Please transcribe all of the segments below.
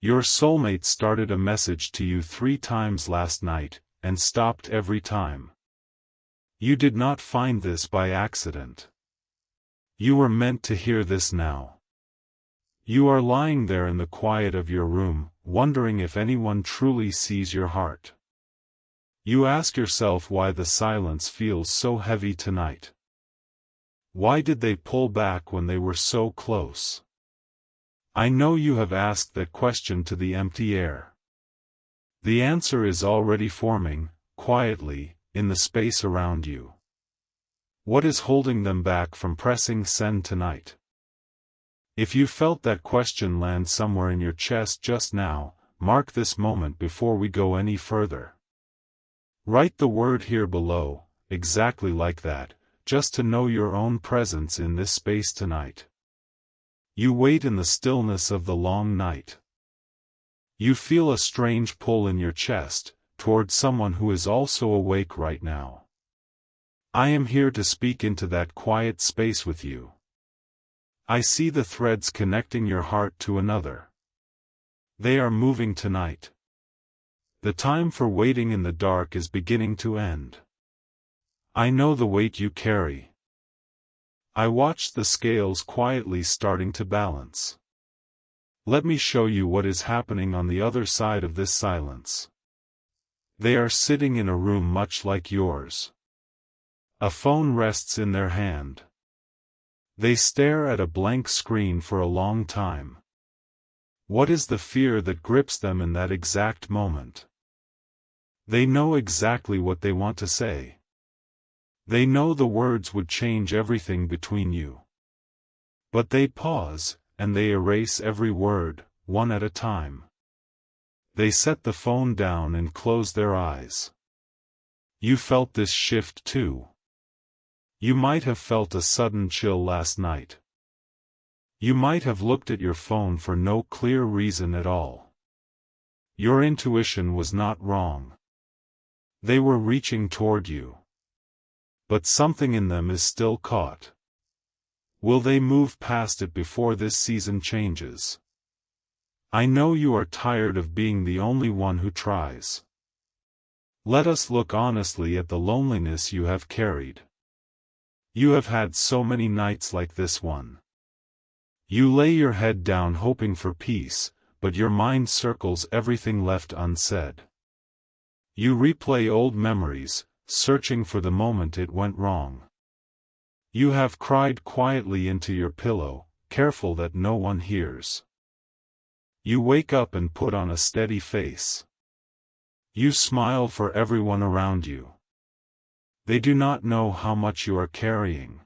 Your soulmate started a message to you 3 times last night, and stopped every time. You did not find this by accident. You were meant to hear this now. You are lying there in the quiet of your room, wondering if anyone truly sees your heart. You ask yourself why the silence feels so heavy tonight. Why did they pull back when they were so close? I know you have asked that question to the empty air. The answer is already forming, quietly, in the space around you. What is holding them back from pressing send tonight? If you felt that question land somewhere in your chest just now, mark this moment before we go any further. Write the word here below, exactly like that, just to know your own presence in this space tonight. You wait in the stillness of the long night. You feel a strange pull in your chest, toward someone who is also awake right now. I am here to speak into that quiet space with you. I see the threads connecting your heart to another. They are moving tonight. The time for waiting in the dark is beginning to end. I know the weight you carry. I watch the scales quietly starting to balance. Let me show you what is happening on the other side of this silence. They are sitting in a room much like yours. A phone rests in their hand. They stare at a blank screen for a long time. What is the fear that grips them in that exact moment? They know exactly what they want to say. They know the words would change everything between you. But they pause, and they erase every word, one at a time. They set the phone down and close their eyes. You felt this shift too. You might have felt a sudden chill last night. You might have looked at your phone for no clear reason at all. Your intuition was not wrong. They were reaching toward you. But something in them is still caught. Will they move past it before this season changes? I know you are tired of being the only one who tries. Let us look honestly at the loneliness you have carried. You have had so many nights like this one. You lay your head down hoping for peace, but your mind circles everything left unsaid. You replay old memories, searching for the moment it went wrong. You have cried quietly into your pillow, careful that no one hears. You wake up and put on a steady face. You smile for everyone around you. They do not know how much you are carrying.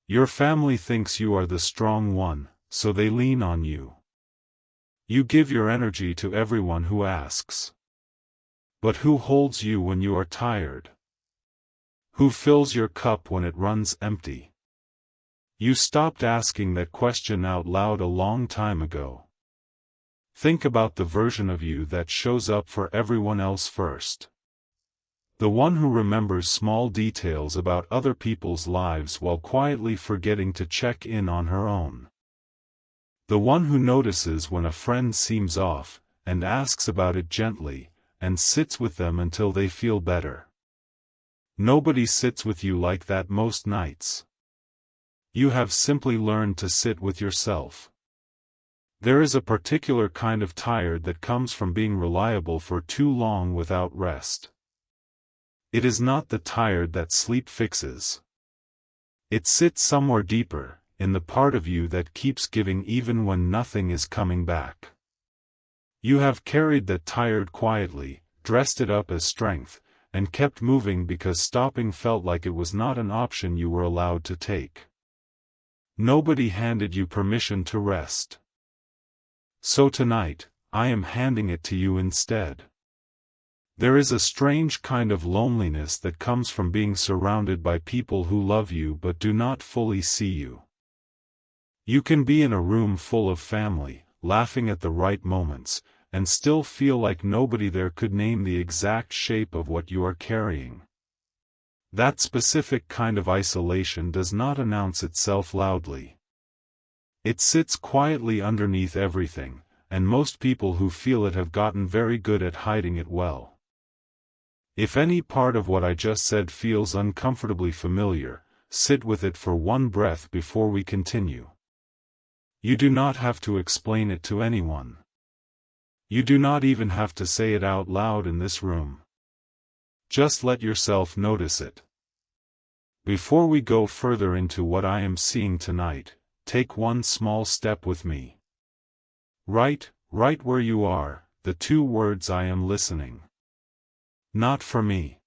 Your family thinks you are the strong one, so they lean on you. You give your energy to everyone who asks. But who holds you when you are tired? Who fills your cup when it runs empty? You stopped asking that question out loud a long time ago. Think about the version of you that shows up for everyone else first. The one who remembers small details about other people's lives while quietly forgetting to check in on her own. The one who notices when a friend seems off, and asks about it gently, and sits with them until they feel better. Nobody sits with you like that most nights. You have simply learned to sit with yourself. There is a particular kind of tired that comes from being reliable for too long without rest. It is not the tired that sleep fixes. It sits somewhere deeper, in the part of you that keeps giving even when nothing is coming back. You have carried that tired quietly, dressed it up as strength, and kept moving because stopping felt like it was not an option you were allowed to take. Nobody handed you permission to rest. So tonight, I am handing it to you instead. There is a strange kind of loneliness that comes from being surrounded by people who love you but do not fully see you. You can be in a room full of family, laughing at the right moments, and still feel like nobody there could name the exact shape of what you are carrying. That specific kind of isolation does not announce itself loudly. It sits quietly underneath everything, and most people who feel it have gotten very good at hiding it well. If any part of what I just said feels uncomfortably familiar, sit with it for one breath before we continue. You do not have to explain it to anyone. You do not even have to say it out loud in this room. Just let yourself notice it. Before we go further into what I am seeing tonight, take one small step with me. Write, right where you are, the two words "I am listening." Not for me.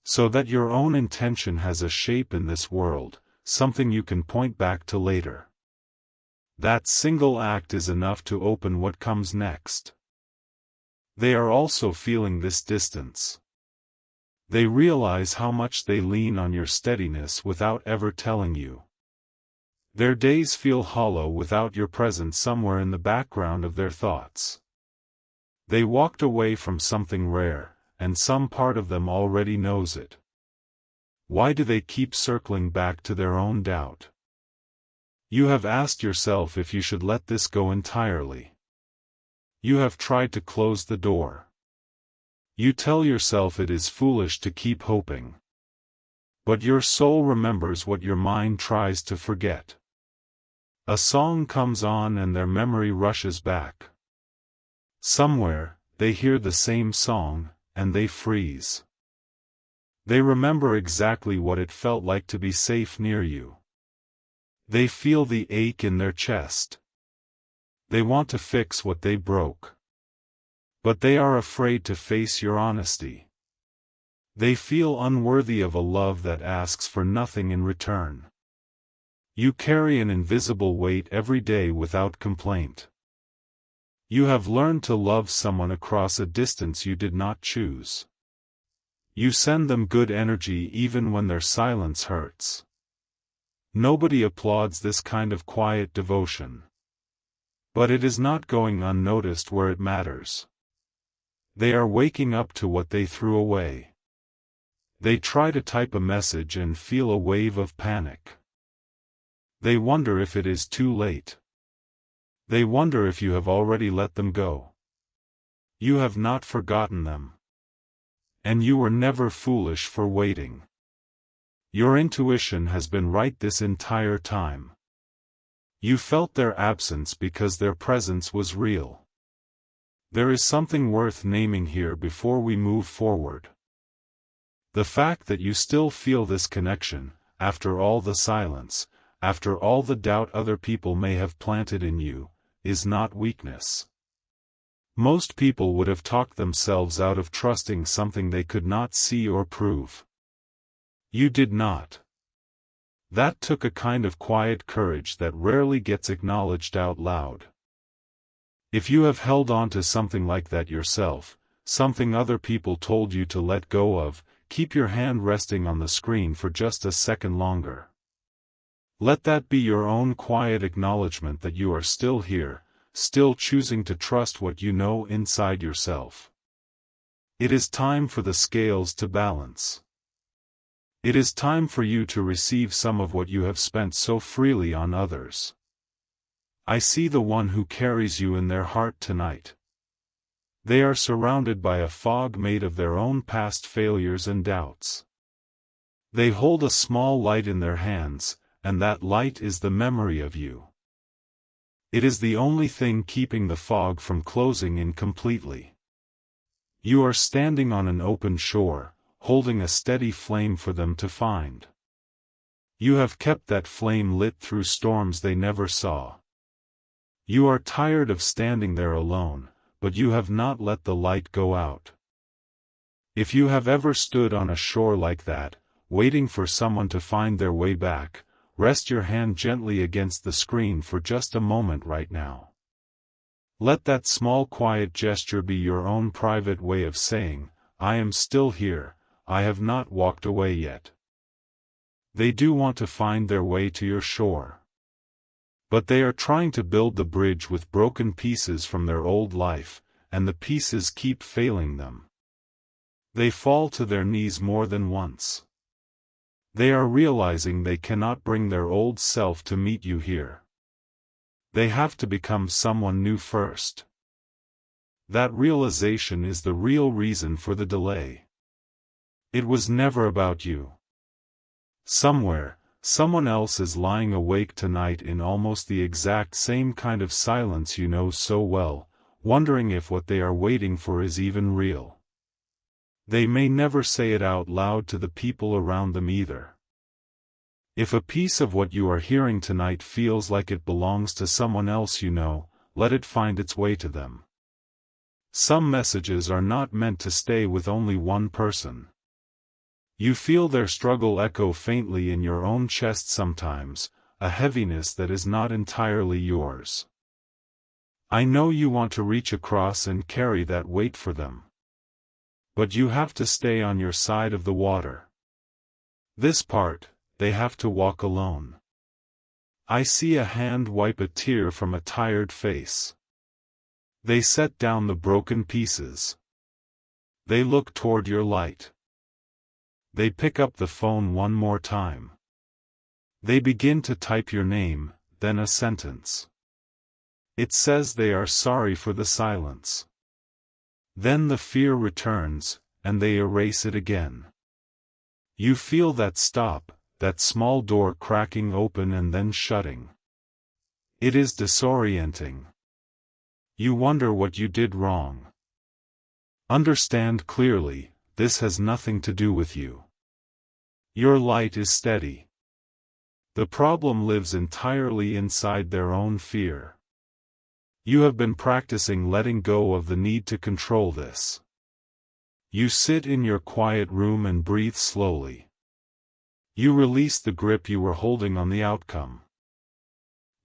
So that your own intention has a shape in this world, something you can point back to later. That single act is enough to open what comes next. They are also feeling this distance. They realize how much they lean on your steadiness without ever telling you. Their days feel hollow without your presence somewhere in the background of their thoughts. They walked away from something rare, and some part of them already knows it. Why do they keep circling back to their own doubt? You have asked yourself if you should let this go entirely. You have tried to close the door. You tell yourself it is foolish to keep hoping. But your soul remembers what your mind tries to forget. A song comes on and their memory rushes back. Somewhere, they hear the same song, and they freeze. They remember exactly what it felt like to be safe near you. They feel the ache in their chest. They want to fix what they broke. But they are afraid to face your honesty. They feel unworthy of a love that asks for nothing in return. You carry an invisible weight every day without complaint. You have learned to love someone across a distance you did not choose. You send them good energy even when their silence hurts. Nobody applauds this kind of quiet devotion. But it is not going unnoticed where it matters. They are waking up to what they threw away. They try to type a message and feel a wave of panic. They wonder if it is too late. They wonder if you have already let them go. You have not forgotten them. And you were never foolish for waiting. Your intuition has been right this entire time. You felt their absence because their presence was real. There is something worth naming here before we move forward. The fact that you still feel this connection, after all the silence, after all the doubt other people may have planted in you, is not weakness. Most people would have talked themselves out of trusting something they could not see or prove. You did not. That took a kind of quiet courage that rarely gets acknowledged out loud. If you have held on to something like that yourself, something other people told you to let go of, keep your hand resting on the screen for just a second longer. Let that be your own quiet acknowledgement that you are still here, still choosing to trust what you know inside yourself. It is time for the scales to balance. It is time for you to receive some of what you have spent so freely on others. I see the one who carries you in their heart tonight. They are surrounded by a fog made of their own past failures and doubts. They hold a small light in their hands, and that light is the memory of you. It is the only thing keeping the fog from closing in completely. You are standing on an open shore, holding a steady flame for them to find. You have kept that flame lit through storms they never saw. You are tired of standing there alone, but you have not let the light go out. If you have ever stood on a shore like that, waiting for someone to find their way back, rest your hand gently against the screen for just a moment right now. Let that small quiet gesture be your own private way of saying, I am still here, I have not walked away yet. They do want to find their way to your shore. But they are trying to build the bridge with broken pieces from their old life, and the pieces keep failing them. They fall to their knees more than once. They are realizing they cannot bring their old self to meet you here. They have to become someone new first. That realization is the real reason for the delay. It was never about you. Somewhere, someone else is lying awake tonight in almost the exact same kind of silence you know so well, wondering if what they are waiting for is even real. They may never say it out loud to the people around them either. If a piece of what you are hearing tonight feels like it belongs to someone else you know, let it find its way to them. Some messages are not meant to stay with only one person. You feel their struggle echo faintly in your own chest sometimes, a heaviness that is not entirely yours. I know you want to reach across and carry that weight for them. But you have to stay on your side of the water. This part, they have to walk alone. I see a hand wipe a tear from a tired face. They set down the broken pieces. They look toward your light. They pick up the phone one more time. They begin to type your name, then a sentence. It says they are sorry for the silence. Then the fear returns, and they erase it again. You feel that stop, that small door cracking open and then shutting. It is disorienting. You wonder what you did wrong. Understand clearly, this has nothing to do with you. Your light is steady. The problem lives entirely inside their own fear. You have been practicing letting go of the need to control this. You sit in your quiet room and breathe slowly. You release the grip you were holding on the outcome.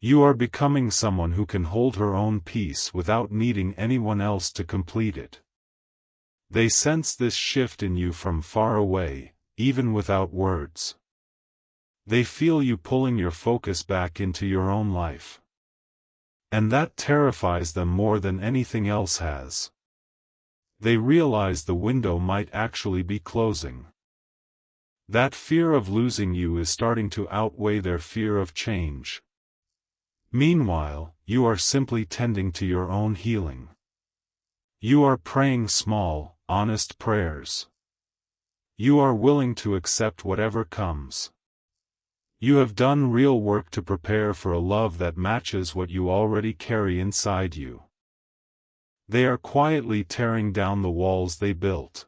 You are becoming someone who can hold her own peace without needing anyone else to complete it. They sense this shift in you from far away, even without words. They feel you pulling your focus back into your own life. And that terrifies them more than anything else has. They realize the window might actually be closing. That fear of losing you is starting to outweigh their fear of change. Meanwhile, you are simply tending to your own healing. You are praying small, honest prayers. You are willing to accept whatever comes. You have done real work to prepare for a love that matches what you already carry inside you. They are quietly tearing down the walls they built.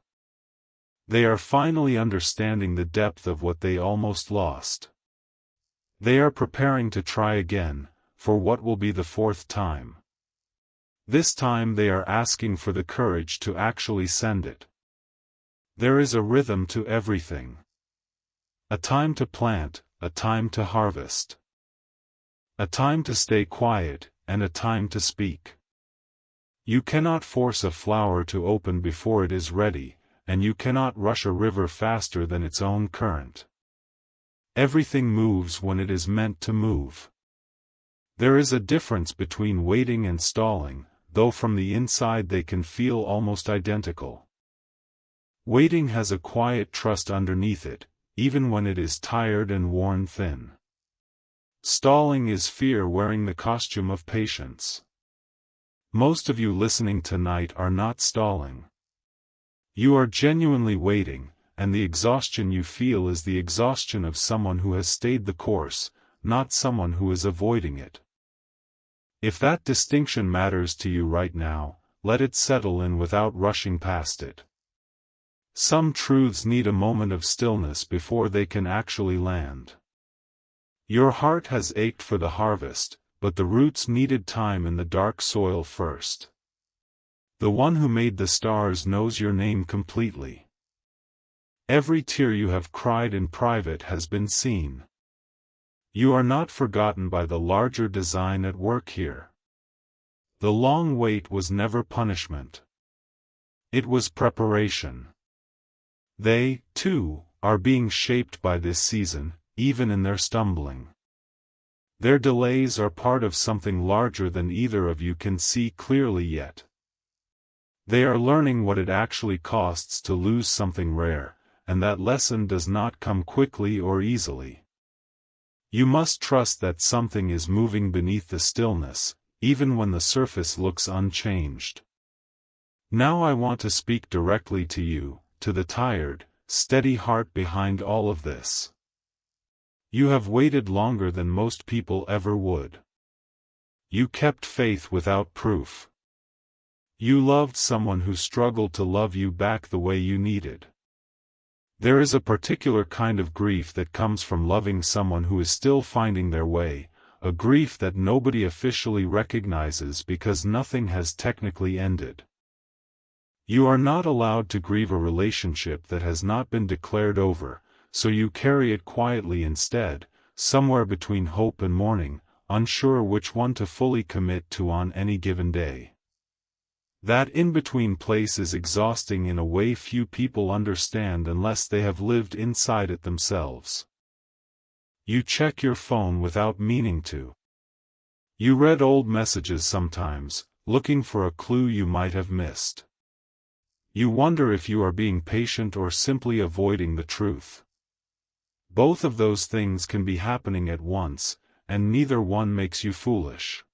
They are finally understanding the depth of what they almost lost. They are preparing to try again, for what will be the fourth time. This time they are asking for the courage to actually send it. There is a rhythm to everything. A time to plant, a time to harvest. A time to stay quiet, and a time to speak. You cannot force a flower to open before it is ready, and you cannot rush a river faster than its own current. Everything moves when it is meant to move. There is a difference between waiting and stalling, though from the inside they can feel almost identical. Waiting has a quiet trust underneath it, even when it is tired and worn thin. Stalling is fear wearing the costume of patience. Most of you listening tonight are not stalling. You are genuinely waiting, and the exhaustion you feel is the exhaustion of someone who has stayed the course, not someone who is avoiding it. If that distinction matters to you right now, let it settle in without rushing past it. Some truths need a moment of stillness before they can actually land. Your heart has ached for the harvest, but the roots needed time in the dark soil first. The one who made the stars knows your name completely. Every tear you have cried in private has been seen. You are not forgotten by the larger design at work here. The long wait was never punishment. It was preparation. They, too, are being shaped by this season, even in their stumbling. Their delays are part of something larger than either of you can see clearly yet. They are learning what it actually costs to lose something rare, and that lesson does not come quickly or easily. You must trust that something is moving beneath the stillness, even when the surface looks unchanged. Now I want to speak directly to you, to the tired, steady heart behind all of this. You have waited longer than most people ever would. You kept faith without proof. You loved someone who struggled to love you back the way you needed. There is a particular kind of grief that comes from loving someone who is still finding their way, a grief that nobody officially recognizes because nothing has technically ended. You are not allowed to grieve a relationship that has not been declared over, so you carry it quietly instead, somewhere between hope and mourning, unsure which one to fully commit to on any given day. That in-between place is exhausting in a way few people understand unless they have lived inside it themselves. You check your phone without meaning to. You read old messages sometimes, looking for a clue you might have missed. You wonder if you are being patient or simply avoiding the truth. Both of those things can be happening at once, and neither one makes you foolish.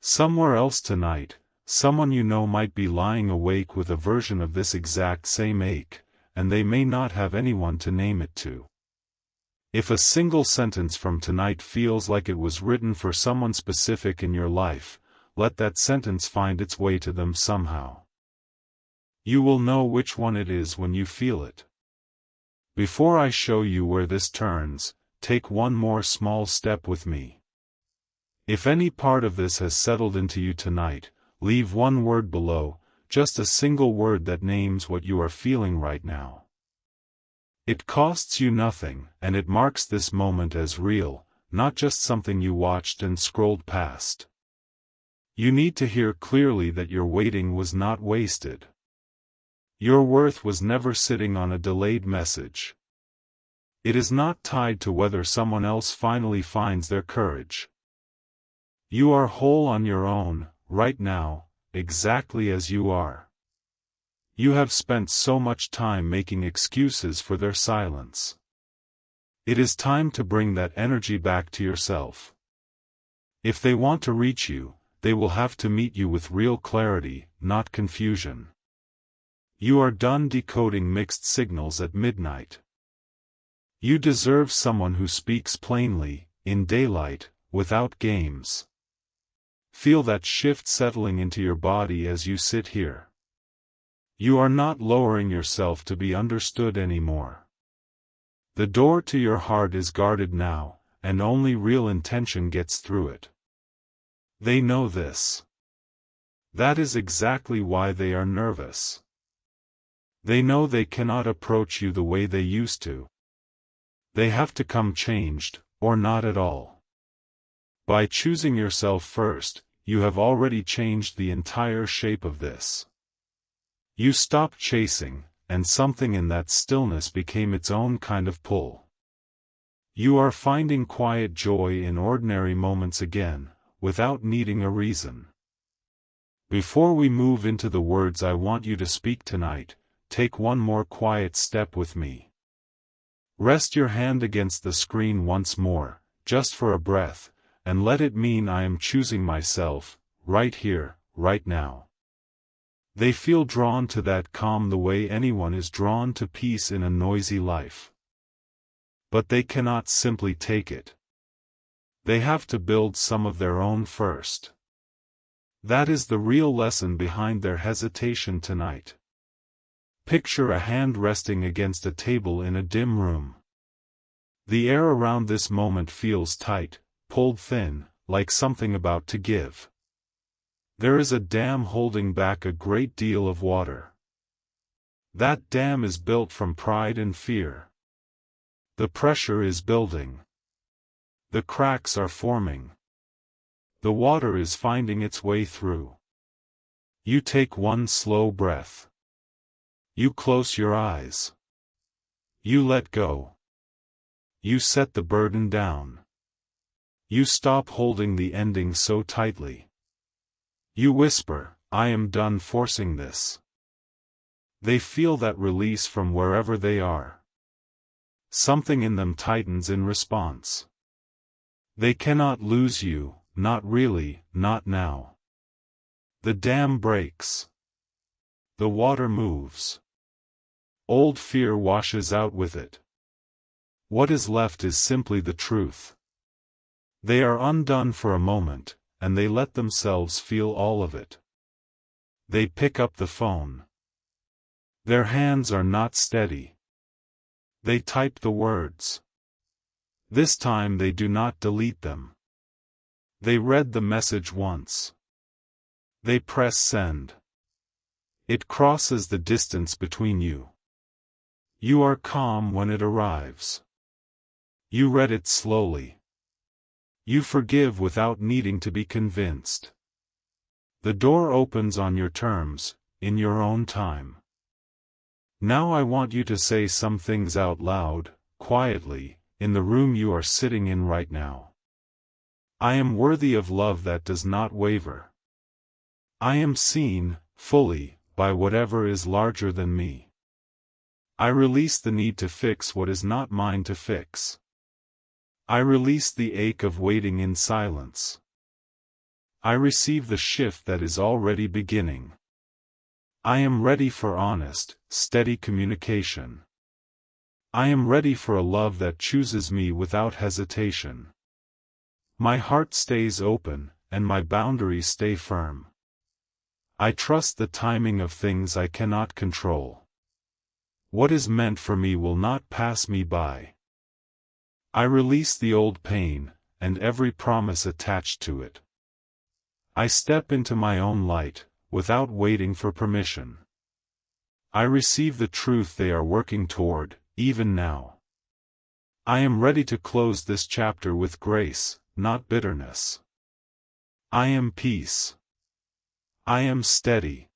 Somewhere else tonight, someone you know might be lying awake with a version of this exact same ache, and they may not have anyone to name it to. If a single sentence from tonight feels like it was written for someone specific in your life, let that sentence find its way to them somehow. You will know which one it is when you feel it. Before I show you where this turns, take one more small step with me. If any part of this has settled into you tonight, leave one word below, just a single word that names what you are feeling right now. It costs you nothing, and it marks this moment as real, not just something you watched and scrolled past. You need to hear clearly that your waiting was not wasted. Your worth was never sitting on a delayed message. It is not tied to whether someone else finally finds their courage. You are whole on your own, right now, exactly as you are. You have spent so much time making excuses for their silence. It is time to bring that energy back to yourself. If they want to reach you, they will have to meet you with real clarity, not confusion. You are done decoding mixed signals at midnight. You deserve someone who speaks plainly, in daylight, without games. Feel that shift settling into your body as you sit here. You are not lowering yourself to be understood anymore. The door to your heart is guarded now, and only real intention gets through it. They know this. That is exactly why they are nervous. They know they cannot approach you the way they used to. They have to come changed, or not at all. By choosing yourself first, you have already changed the entire shape of this. You stopped chasing, and something in that stillness became its own kind of pull. You are finding quiet joy in ordinary moments again, without needing a reason. Before we move into the words I want you to speak tonight, take one more quiet step with me. Rest your hand against the screen once more, just for a breath, and let it mean I am choosing myself, right here, right now. They feel drawn to that calm the way anyone is drawn to peace in a noisy life. But they cannot simply take it. They have to build some of their own first. That is the real lesson behind their hesitation tonight. Picture a hand resting against a table in a dim room. The air around this moment feels tight, pulled thin, like something about to give. There is a dam holding back a great deal of water. That dam is built from pride and fear. The pressure is building. The cracks are forming. The water is finding its way through. You take one slow breath. You close your eyes. You let go. You set the burden down. You stop holding the ending so tightly. You whisper, I am done forcing this. They feel that release from wherever they are. Something in them tightens in response. They cannot lose you, not really, not now. The dam breaks. The water moves. Old fear washes out with it. What is left is simply the truth. They are undone for a moment, and they let themselves feel all of it. They pick up the phone. Their hands are not steady. They type the words. This time they do not delete them. They read the message once. They press send. It crosses the distance between you. You are calm when it arrives. You read it slowly. You forgive without needing to be convinced. The door opens on your terms, in your own time. Now I want you to say some things out loud, quietly, in the room you are sitting in right now. I am worthy of love that does not waver. I am seen, fully, by whatever is larger than me. I release the need to fix what is not mine to fix. I release the ache of waiting in silence. I receive the shift that is already beginning. I am ready for honest, steady communication. I am ready for a love that chooses me without hesitation. My heart stays open, and my boundaries stay firm. I trust the timing of things I cannot control. What is meant for me will not pass me by. I release the old pain, and every promise attached to it. I step into my own light, without waiting for permission. I receive the truth they are working toward, even now. I am ready to close this chapter with grace, not bitterness. I am peace. I am steady.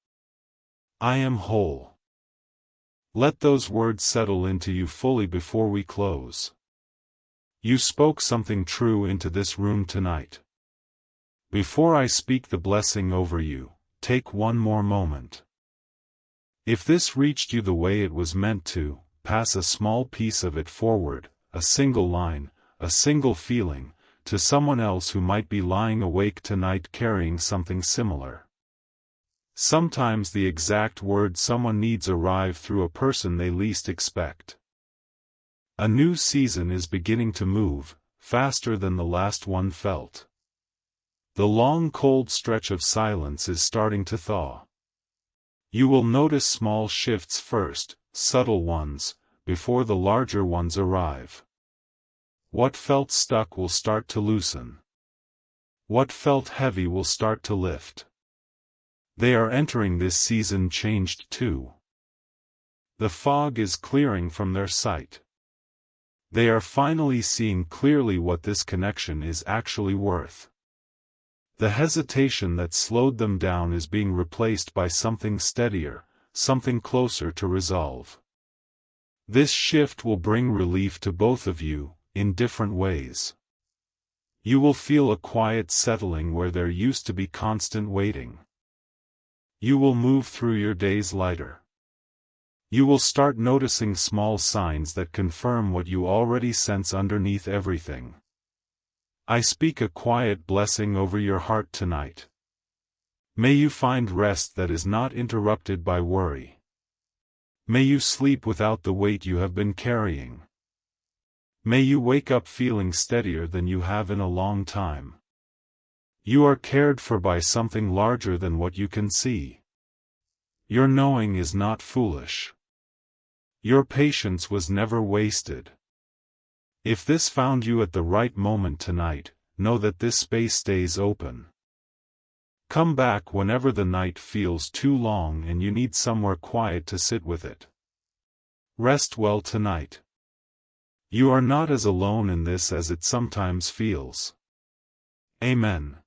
I am whole. Let those words settle into you fully before we close. You spoke something true into this room tonight. Before I speak the blessing over you, take one more moment. If this reached you the way it was meant to, pass a small piece of it forward, a single line, a single feeling, to someone else who might be lying awake tonight carrying something similar. Sometimes the exact words someone needs arrive through a person they least expect. A new season is beginning to move, faster than the last one felt. The long cold stretch of silence is starting to thaw. You will notice small shifts first, subtle ones, before the larger ones arrive. What felt stuck will start to loosen. What felt heavy will start to lift. They are entering this season changed too. The fog is clearing from their sight. They are finally seeing clearly what this connection is actually worth. The hesitation that slowed them down is being replaced by something steadier, something closer to resolve. This shift will bring relief to both of you, in different ways. You will feel a quiet settling where there used to be constant waiting. You will move through your days lighter. You will start noticing small signs that confirm what you already sense underneath everything. I speak a quiet blessing over your heart tonight. May you find rest that is not interrupted by worry. May you sleep without the weight you have been carrying. May you wake up feeling steadier than you have in a long time. You are cared for by something larger than what you can see. Your knowing is not foolish. Your patience was never wasted. If this found you at the right moment tonight, know that this space stays open. Come back whenever the night feels too long and you need somewhere quiet to sit with it. Rest well tonight. You are not as alone in this as it sometimes feels. Amen.